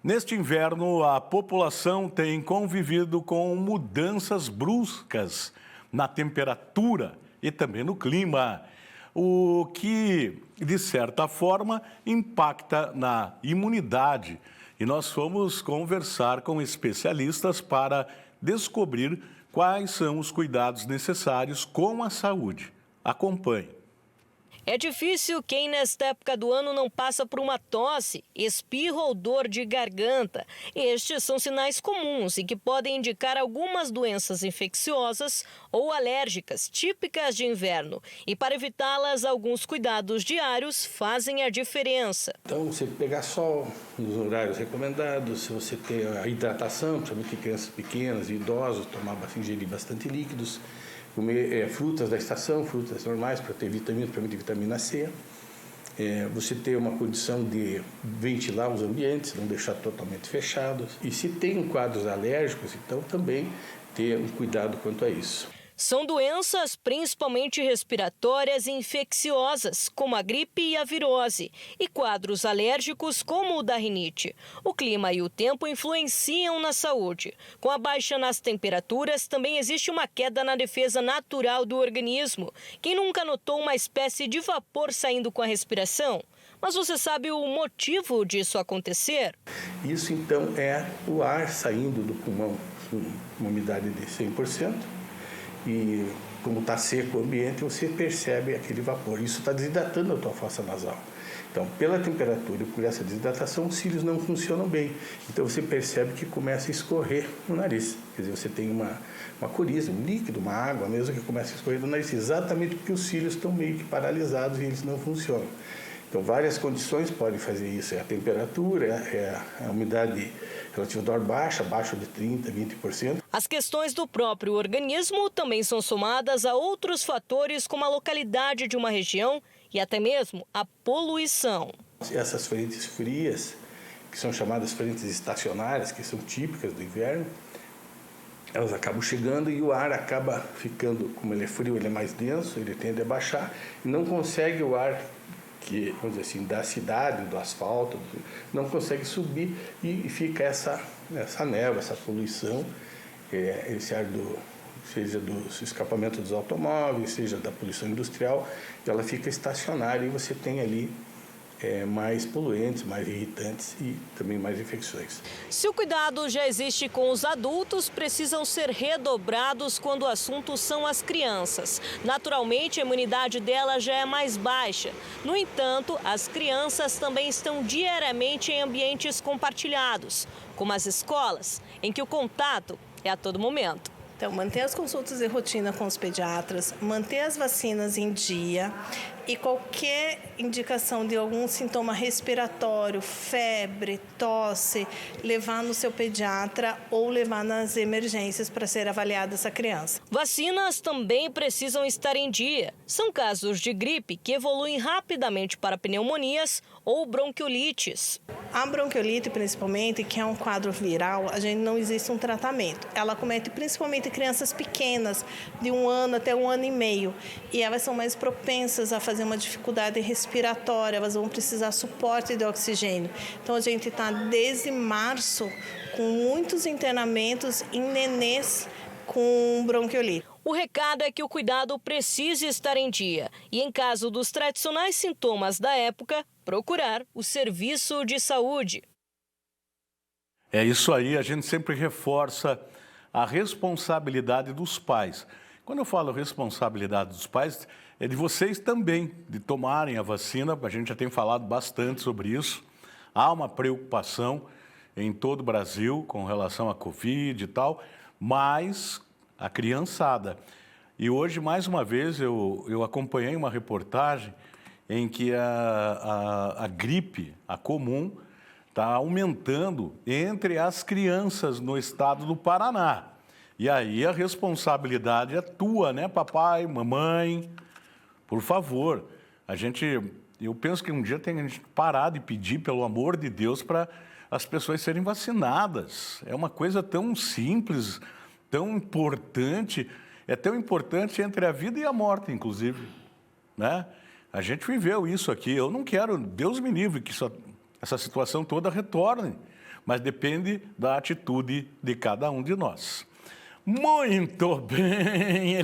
Neste inverno, a população tem convivido com mudanças bruscas na temperatura e também no clima, o que, de certa forma, impacta na imunidade. E nós fomos conversar com especialistas para descobrir quais são os cuidados necessários com a saúde. Acompanhe. É difícil quem nesta época do ano não passa por uma tosse, espirro ou dor de garganta. Estes são sinais comuns e que podem indicar algumas doenças infecciosas ou alérgicas típicas de inverno. E para evitá-las, alguns cuidados diários fazem a diferença. Então, você pegar sol nos horários recomendados, se você ter a hidratação, principalmente crianças pequenas e idosos, ingerir bastante líquidos. Comer frutas da estação, frutas normais para ter vitamina, principalmente vitamina C. Você ter uma condição de ventilar os ambientes, não deixar totalmente fechados. E se tem quadros alérgicos, então também ter um cuidado quanto a isso. São doenças principalmente respiratórias e infecciosas, como a gripe e a virose, e quadros alérgicos como o da rinite. O clima e o tempo influenciam na saúde. Com a baixa nas temperaturas, também existe uma queda na defesa natural do organismo. Quem nunca notou uma espécie de vapor saindo com a respiração? Mas você sabe o motivo disso acontecer? Isso, então, é o ar saindo do pulmão, com uma umidade de 100%. E como está seco o ambiente, você percebe aquele vapor. Isso está desidratando a tua fossa nasal. Então, pela temperatura e por essa desidratação, os cílios não funcionam bem. Então, você percebe que começa a escorrer no nariz. Quer dizer, você tem uma coriza, um líquido, uma água mesmo que começa a escorrer do nariz. Exatamente porque os cílios estão meio que paralisados e eles não funcionam. Então, várias condições podem fazer isso. É a temperatura, a umidade relativa do ar baixa, abaixo de 30%, 20%. As questões do próprio organismo também são somadas a outros fatores, como a localidade de uma região e até mesmo a poluição. Essas frentes frias, que são chamadas frentes estacionárias, que são típicas do inverno, elas acabam chegando e o ar acaba ficando, como ele é frio, ele é mais denso, ele tende a baixar e não consegue o ar que, vamos dizer assim, da cidade, do asfalto, não consegue subir e fica essa névoa, essa poluição, esse ar seja do escapamento dos automóveis, seja da poluição industrial, ela fica estacionária e você tem ali mais poluentes, mais irritantes e também mais infecções. Se o cuidado já existe com os adultos, precisam ser redobrados quando o assunto são as crianças. Naturalmente, a imunidade delas já é mais baixa. No entanto, as crianças também estão diariamente em ambientes compartilhados, como as escolas, em que o contato é a todo momento. Então, manter as consultas de rotina com os pediatras, manter as vacinas em dia e qualquer indicação de algum sintoma respiratório, febre, tosse, levar no seu pediatra ou levar nas emergências para ser avaliada essa criança. Vacinas também precisam estar em dia. São casos de gripe que evoluem rapidamente para pneumonias ou bronquiolites. A bronquiolite, principalmente, que é um quadro viral, a gente não existe um tratamento. Ela comete principalmente crianças pequenas, de 1 ano até 1 ano e meio. E elas são mais propensas a fazer uma dificuldade respiratória, elas vão precisar suporte de oxigênio. Então, a gente está desde março com muitos internamentos em nenês com bronquiolite. O recado é que o cuidado precisa estar em dia e, em caso dos tradicionais sintomas da época, procurar o serviço de saúde. É isso aí, a gente sempre reforça a responsabilidade dos pais. Quando eu falo responsabilidade dos pais, é de vocês também, de tomarem a vacina. A gente já tem falado bastante sobre isso. Há uma preocupação em todo o Brasil com relação à Covid e tal, mas a criançada. E hoje, mais uma vez, eu acompanhei uma reportagem em que a gripe, a comum, está aumentando entre as crianças no estado do Paraná. E aí a responsabilidade é tua, né, papai, mamãe? Por favor, eu penso que um dia tem que a gente parar de pedir, pelo amor de Deus, para as pessoas serem vacinadas. É uma coisa tão simples, tão importante, é tão importante entre a vida e a morte, inclusive, né? A gente viveu isso aqui, eu não quero, Deus me livre, que essa situação toda retorne. mas depende da atitude de cada um de nós. Muito bem!